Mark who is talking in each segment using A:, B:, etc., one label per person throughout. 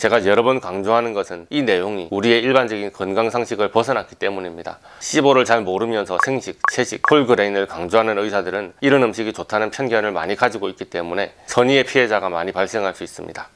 A: 제가 여러 번 강조하는 것은 이 내용이 우리의 일반적인 건강 상식을 벗어났기 때문입니다. 시보를 잘 모르면서 생식, 채식, 홀그레인을 강조하는 의사들은 이런 음식이 좋다는 편견을 많이 가지고 있기 때문에 선의의 피해자가 많이 발생할 수 있습니다.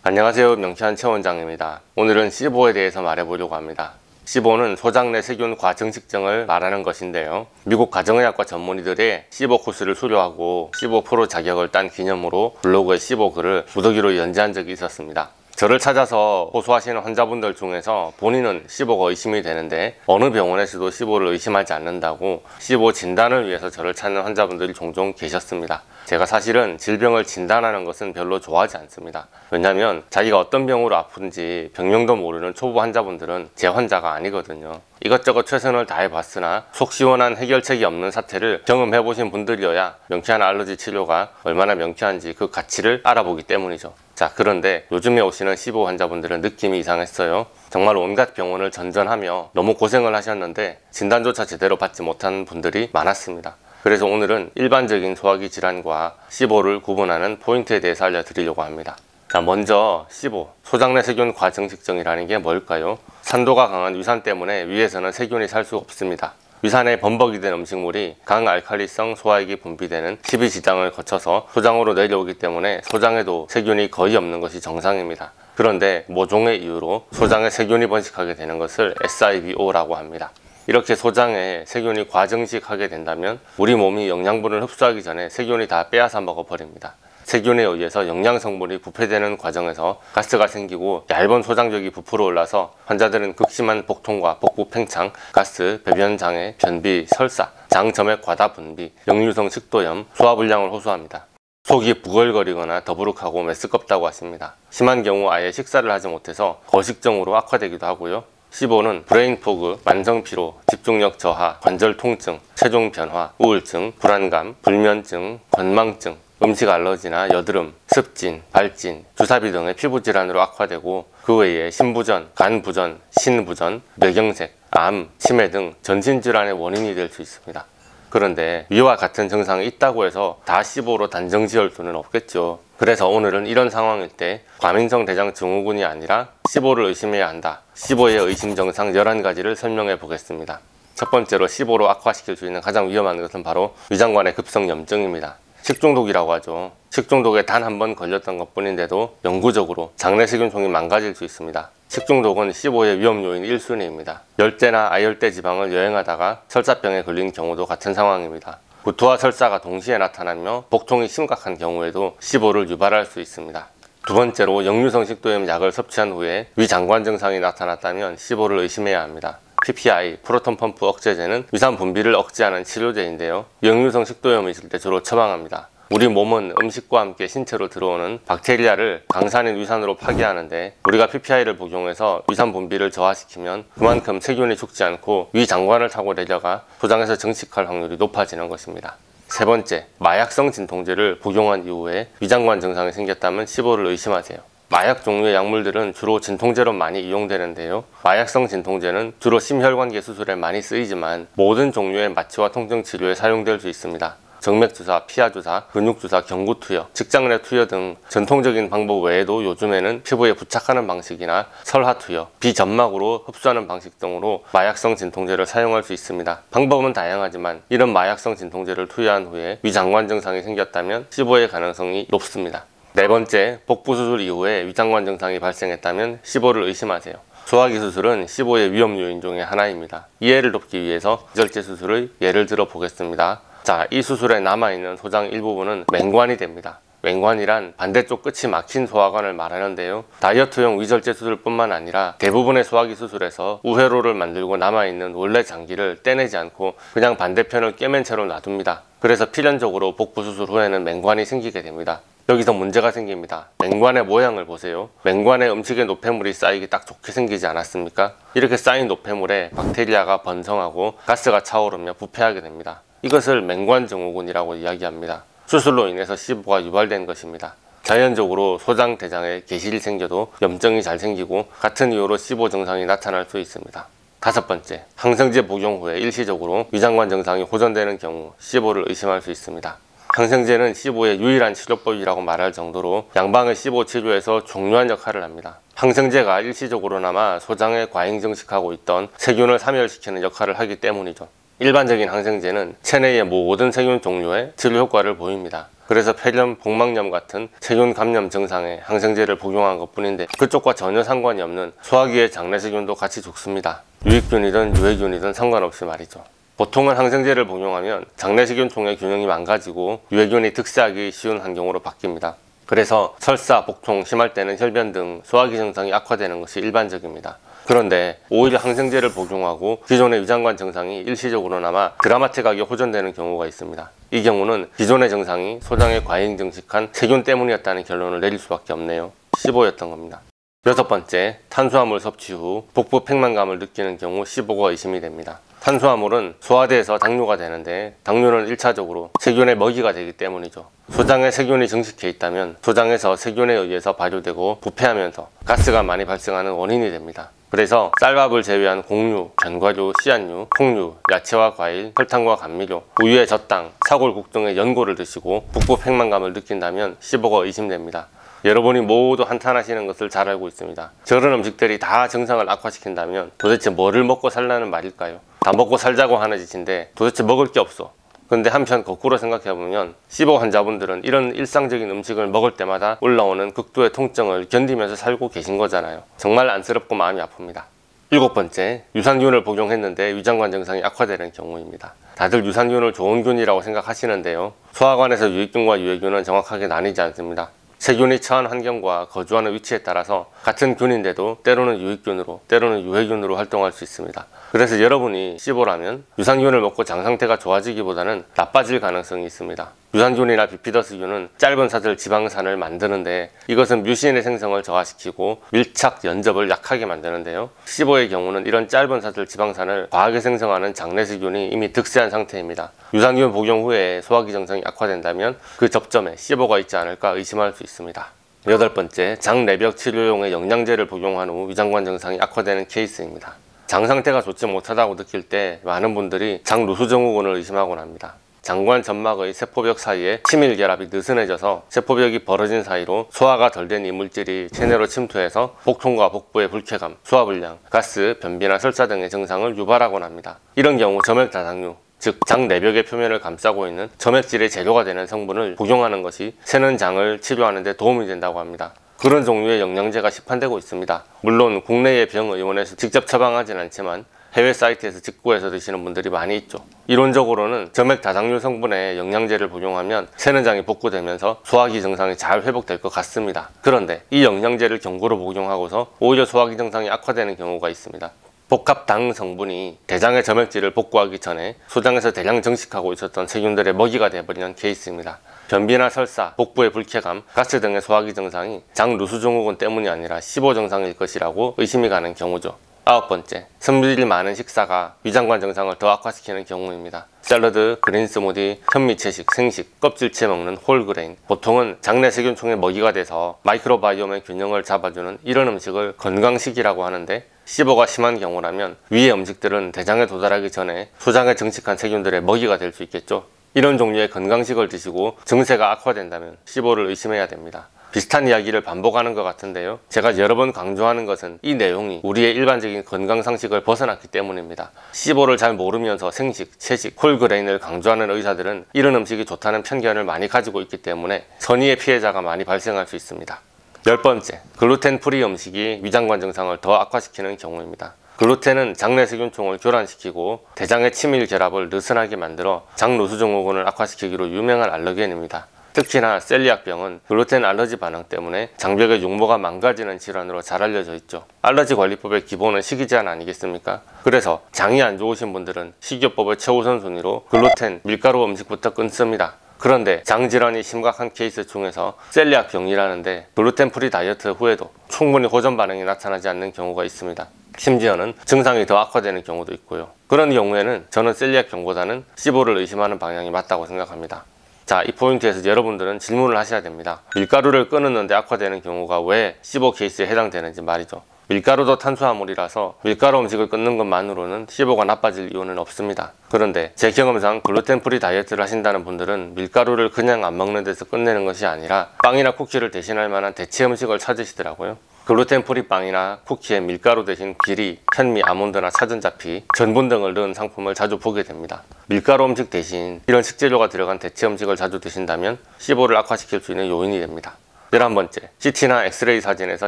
A: 안녕하세요, 명쾌한 최원장입니다. 오늘은 시보에 대해서 말해보려고 합니다. 시보는 소장 내 세균 과증식증을 말하는 것인데요, 미국 가정의학과 전문의들의 시보 코스를 수료하고 시보 프로 자격을 딴 기념으로 블로그에 시보 글을 무더기로 연재한 적이 있었습니다. 저를 찾아서 호소하시는 환자분들 중에서 본인은 시보가 의심이 되는데 어느 병원에서도 시보를 의심하지 않는다고 시보 진단을 위해서 저를 찾는 환자분들이 종종 계셨습니다. 제가 사실은 질병을 진단하는 것은 별로 좋아하지 않습니다. 왜냐하면 자기가 어떤 병으로 아픈지 병명도 모르는 초보 환자분들은 제 환자가 아니거든요. 이것저것 최선을 다해봤으나 속 시원한 해결책이 없는 사태를 경험해보신 분들이어야 명쾌한 알러지 치료가 얼마나 명쾌한지 그 가치를 알아보기 때문이죠. 자, 그런데 요즘에 오시는 시보 환자분들은 느낌이 이상했어요. 정말 온갖 병원을 전전하며 너무 고생을 하셨는데 진단조차 제대로 받지 못한 분들이 많았습니다. 그래서 오늘은 일반적인 소화기 질환과 시보를 구분하는 포인트에 대해서 알려드리려고 합니다. 자, 먼저 시보, 소장내 세균 과증식증이라는 게 뭘까요? 산도가 강한 위산 때문에 위에서는 세균이 살 수 없습니다. 위산에 범벅이 된 음식물이 강알칼리성 소화액이 분비되는 십이지장을 거쳐서 소장으로 내려오기 때문에 소장에도 세균이 거의 없는 것이 정상입니다. 그런데 모종의 이유로 소장에 세균이 번식하게 되는 것을 SIBO라고 합니다. 이렇게 소장에 세균이 과증식하게 된다면 우리 몸이 영양분을 흡수하기 전에 세균이 다 빼앗아 먹어버립니다. 세균에 의해서 영양성분이 부패되는 과정에서 가스가 생기고 얇은 소장벽이 부풀어 올라서 환자들은 극심한 복통과 복부 팽창, 가스, 배변장애, 변비, 설사, 장점액 과다 분비, 역류성 식도염, 소화불량을 호소합니다. 속이 부글거리거나 더부룩하고 메스껍다고 하십니다. 심한 경우 아예 식사를 하지 못해서 거식증으로 악화되기도 하고요. 시보는 브레인포그, 만성피로, 집중력 저하, 관절 통증, 체중 변화, 우울증, 불안감, 불면증, 건망증, 음식 알러지나 여드름, 습진, 발진, 주사비 등의 피부질환으로 악화되고 그 외에 신부전, 간부전, 신부전, 뇌경색, 암, 치매 등 전신질환의 원인이 될 수 있습니다. 그런데 위와 같은 증상이 있다고 해서 다 시보로 단정 지을 수는 없겠죠. 그래서 오늘은 이런 상황일 때 과민성 대장 증후군이 아니라 시보를 의심해야 한다. 시보의 의심 증상 11가지를 설명해 보겠습니다. 첫 번째로 시보로 악화시킬 수 있는 가장 위험한 것은 바로 위장관의 급성염증입니다. 식중독이라고 하죠. 식중독에 단 한 번 걸렸던 것 뿐인데도 영구적으로 장내 세균총이 망가질 수 있습니다. 식중독은 시보의 위험 요인 1순위입니다. 열대나 아열대 지방을 여행하다가 설사병에 걸린 경우도 같은 상황입니다. 구토와 설사가 동시에 나타나며 복통이 심각한 경우에도 시보를 유발할 수 있습니다. 두 번째로 역류성 식도염 약을 섭취한 후에 위장관 증상이 나타났다면 시보를 의심해야 합니다. PPI, 프로톤 펌프 억제제는 위산 분비를 억제하는 치료제인데요, 역류성 식도염이 있을 때 주로 처방합니다. 우리 몸은 음식과 함께 신체로 들어오는 박테리아를 강산인 위산으로 파괴하는데 우리가 PPI를 복용해서 위산 분비를 저하시키면 그만큼 세균이 죽지 않고 위장관을 타고 내려가 소장에서 증식할 확률이 높아지는 것입니다. 세 번째, 마약성 진통제를 복용한 이후에 위장관 증상이 생겼다면 시보를 의심하세요. 마약 종류의 약물들은 주로 진통제로 많이 이용되는데요, 마약성 진통제는 주로 심혈관계 수술에 많이 쓰이지만 모든 종류의 마취와 통증 치료에 사용될 수 있습니다. 정맥주사, 피하주사, 근육주사, 경구투여, 직장 내 투여 등 전통적인 방법 외에도 요즘에는 피부에 부착하는 방식이나 설하투여, 비점막으로 흡수하는 방식 등으로 마약성 진통제를 사용할 수 있습니다. 방법은 다양하지만 이런 마약성 진통제를 투여한 후에 위장관 증상이 생겼다면 시보의 가능성이 높습니다. 네 번째, 복부 수술 이후에 위장관 증상이 발생했다면 시보를 의심하세요. 소화기 수술은 시보의 위험 요인 중에 하나입니다. 이해를 돕기 위해서 위절제 수술의 예를 들어 보겠습니다. 자, 이 수술에 남아있는 소장 일부분은 맹관이 됩니다. 맹관이란 반대쪽 끝이 막힌 소화관을 말하는데요, 다이어트용 위절제 수술뿐만 아니라 대부분의 소화기 수술에서 우회로를 만들고 남아있는 원래 장기를 떼내지 않고 그냥 반대편을 꿰맨 채로 놔둡니다. 그래서 필연적으로 복부 수술 후에는 맹관이 생기게 됩니다. 여기서 문제가 생깁니다. 맹관의 모양을 보세요. 맹관에 음식의 노폐물이 쌓이기 딱 좋게 생기지 않았습니까? 이렇게 쌓인 노폐물에 박테리아가 번성하고 가스가 차오르며 부패하게 됩니다. 이것을 맹관 증후군이라고 이야기합니다. 수술로 인해서 시보가 유발된 것입니다. 자연적으로 소장, 대장에 개실이 생겨도 염증이 잘 생기고 같은 이유로 시보 증상이 나타날 수 있습니다. 다섯 번째, 항생제 복용 후에 일시적으로 위장관 증상이 호전되는 경우 시보를 의심할 수 있습니다. 항생제는 시보의 유일한 치료법이라고 말할 정도로 양방의 시보 치료에서 중요한 역할을 합니다. 항생제가 일시적으로나마 소장에 과잉 증식하고 있던 세균을 사멸시키는 역할을 하기 때문이죠. 일반적인 항생제는 체내의 모든 세균 종류에 치료 효과를 보입니다. 그래서 폐렴, 복막염 같은 세균 감염 증상에 항생제를 복용한 것 뿐인데 그쪽과 전혀 상관이 없는 소화기의 장내세균도 같이 죽습니다. 유익균이든 유해균이든 상관없이 말이죠. 보통은 항생제를 복용하면 장내세균총의 균형이 망가지고 유해균이 득세하기 쉬운 환경으로 바뀝니다. 그래서 설사, 복통, 심할 때는 혈변 등 소화기 증상이 악화되는 것이 일반적입니다. 그런데 오히려 항생제를 복용하고 기존의 위장관 증상이 일시적으로나마 드라마틱하게 호전되는 경우가 있습니다. 이 경우는 기존의 증상이 소장에 과잉 증식한 세균 때문이었다는 결론을 내릴 수밖에 없네요. 시보였던 겁니다. 여섯 번째, 탄수화물 섭취 후 복부 팽만감을 느끼는 경우 시보가 의심이 됩니다. 탄수화물은 소화대에서 당뇨가 되는데 당뇨는 1차적으로 세균의 먹이가 되기 때문이죠. 소장에 세균이 증식해 있다면 소장에서 세균에 의해서 발효되고 부패하면서 가스가 많이 발생하는 원인이 됩니다. 그래서 쌀밥을 제외한 곡류, 견과류, 씨앗류, 콩류, 야채와 과일, 설탕과 감미료, 우유의 젖당, 사골국 등의 연고를 드시고 복부 팽만감을 느낀다면 시보가 의심됩니다. 여러분이 모두 한탄하시는 것을 잘 알고 있습니다. 저런 음식들이 다 증상을 악화시킨다면 도대체 뭐를 먹고 살라는 말일까요? 다 먹고 살자고 하는 짓인데 도대체 먹을 게 없어. 근데 한편 거꾸로 생각해보면 시보 환자분들은 이런 일상적인 음식을 먹을 때마다 올라오는 극도의 통증을 견디면서 살고 계신 거잖아요. 정말 안쓰럽고 마음이 아픕니다. 일곱 번째, 유산균을 복용했는데 위장관 증상이 악화되는 경우입니다. 다들 유산균을 좋은 균이라고 생각하시는데요. 소화관에서 유익균과 유해균은 정확하게 나뉘지 않습니다. 세균이 처한 환경과 거주하는 위치에 따라서 같은 균인데도 때로는 유익균으로 때로는 유해균으로 활동할 수 있습니다. 그래서 여러분이 시보라면 유산균을 먹고 장 상태가 좋아지기보다는 나빠질 가능성이 있습니다. 유산균이나 비피더스균은 짧은 사슬 지방산을 만드는데 이것은 뮤신의 생성을 저하시키고 밀착, 연접을 약하게 만드는데요. 시보의 경우는 이런 짧은 사슬 지방산을 과하게 생성하는 장내세균이 이미 득세한 상태입니다. 유산균 복용 후에 소화기 증상이 악화된다면 그 접점에 시보가 있지 않을까 의심할 수 있습니다. 여덟 번째, 장내벽 치료용의 영양제를 복용한 후 위장관 증상이 악화되는 케이스입니다. 장 상태가 좋지 못하다고 느낄 때 많은 분들이 장 누수증후군을 의심하곤 합니다. 장관 점막의 세포벽 사이에 치밀 결합이 느슨해져서 세포벽이 벌어진 사이로 소화가 덜 된 이물질이 체내로 침투해서 복통과 복부의 불쾌감, 소화불량, 가스, 변비나 설사 등의 증상을 유발하곤 합니다. 이런 경우 점액다당류, 즉 장 내벽의 표면을 감싸고 있는 점액질의 재료가 되는 성분을 복용하는 것이 새는 장을 치료하는 데 도움이 된다고 합니다. 그런 종류의 영양제가 시판되고 있습니다. 물론 국내의 병의원에서 직접 처방하진 않지만 해외 사이트에서 직구해서 드시는 분들이 많이 있죠. 이론적으로는 점액 다당류 성분의 영양제를 복용하면 새는 장이 복구되면서 소화기 증상이 잘 회복될 것 같습니다. 그런데 이 영양제를 경구로 복용하고서 오히려 소화기 증상이 악화되는 경우가 있습니다. 복합당 성분이 대장의 점액질을 복구하기 전에 소장에서 대량 증식하고 있었던 세균들의 먹이가 되어버리는 케이스입니다. 변비나 설사, 복부의 불쾌감, 가스 등의 소화기 증상이 장 누수증후군 때문이 아니라 시보 증상일 것이라고 의심이 가는 경우죠. 아홉 번째, 섬유질이 많은 식사가 위장관 증상을 더 악화시키는 경우입니다. 샐러드, 그린 스무디, 현미채식, 생식, 껍질째 먹는 홀그레인, 보통은 장내 세균총의 먹이가 돼서 마이크로바이옴의 균형을 잡아주는 이런 음식을 건강식이라고 하는데 시보가 심한 경우라면 위의 음식들은 대장에 도달하기 전에 소장에 증식한 세균들의 먹이가 될 수 있겠죠. 이런 종류의 건강식을 드시고 증세가 악화된다면 시보를 의심해야 됩니다. 비슷한 이야기를 반복하는 것 같은데요. 제가 여러 번 강조하는 것은 이 내용이 우리의 일반적인 건강상식을 벗어났기 때문입니다. 시보를 잘 모르면서 생식, 채식, 홀그레인을 강조하는 의사들은 이런 음식이 좋다는 편견을 많이 가지고 있기 때문에 선의의 피해자가 많이 발생할 수 있습니다. 열 번째, 글루텐 프리 음식이 위장관 증상을 더 악화시키는 경우입니다. 글루텐은 장내세균총을 교란시키고 대장의 치밀 결합을 느슨하게 만들어 장 누수증후군을 악화시키기로 유명한 알러겐입니다. 특히나 셀리악병은 글루텐 알러지 반응 때문에 장벽의 용모가 망가지는 질환으로 잘 알려져 있죠. 알러지 관리법의 기본은 식이제한 아니겠습니까? 그래서 장이 안 좋으신 분들은 식이요법의 최우선 순위로 글루텐, 밀가루 음식부터 끊습니다. 그런데 장질환이 심각한 케이스 중에서 셀리악병이라는데 글루텐 프리 다이어트 후에도 충분히 호전 반응이 나타나지 않는 경우가 있습니다. 심지어는 증상이 더 악화되는 경우도 있고요. 그런 경우에는 저는 셀리악병보다는 시보를 의심하는 방향이 맞다고 생각합니다. 자, 이 포인트에서 여러분들은 질문을 하셔야 됩니다. 밀가루를 끊었는데 악화되는 경우가 왜 시보 케이스에 해당되는지 말이죠. 밀가루도 탄수화물이라서 밀가루 음식을 끊는 것만으로는 시보가 나빠질 이유는 없습니다. 그런데 제 경험상 글루텐 프리 다이어트를 하신다는 분들은 밀가루를 그냥 안 먹는 데서 끝내는 것이 아니라 빵이나 쿠키를 대신할 만한 대체 음식을 찾으시더라고요. 글루텐 프리 빵이나 쿠키에 밀가루 대신 귀리, 현미, 아몬드나 사전자피, 전분 등을 넣은 상품을 자주 보게 됩니다. 밀가루 음식 대신 이런 식재료가 들어간 대체 음식을 자주 드신다면 시보를 악화시킬 수 있는 요인이 됩니다. 11번째, CT나 엑스레이 사진에서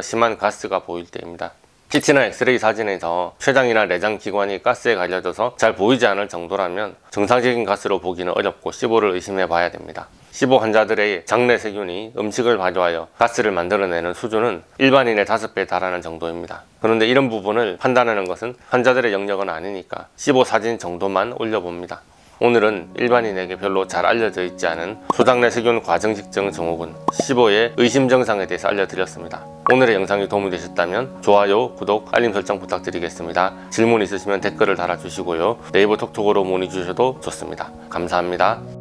A: 심한 가스가 보일 때입니다. CT나 엑스레이 사진에서 췌장이나 내장 기관이 가스에 가려져서 잘 보이지 않을 정도라면 정상적인 가스로 보기는 어렵고 시보를 의심해 봐야 됩니다. 시보 환자들의 장내 세균이 음식을 발효하여 가스를 만들어내는 수준은 일반인의 5배에 달하는 정도입니다. 그런데 이런 부분을 판단하는 것은 환자들의 영역은 아니니까 시보 사진 정도만 올려봅니다. 오늘은 일반인에게 별로 잘 알려져 있지 않은 소장내 세균 과정식증 증후군 시보의 의심 증상에 대해서 알려드렸습니다. 오늘의 영상이 도움이 되셨다면 좋아요, 구독, 알림 설정 부탁드리겠습니다. 질문 있으시면 댓글을 달아주시고요. 네이버 톡톡으로 문의 주셔도 좋습니다. 감사합니다.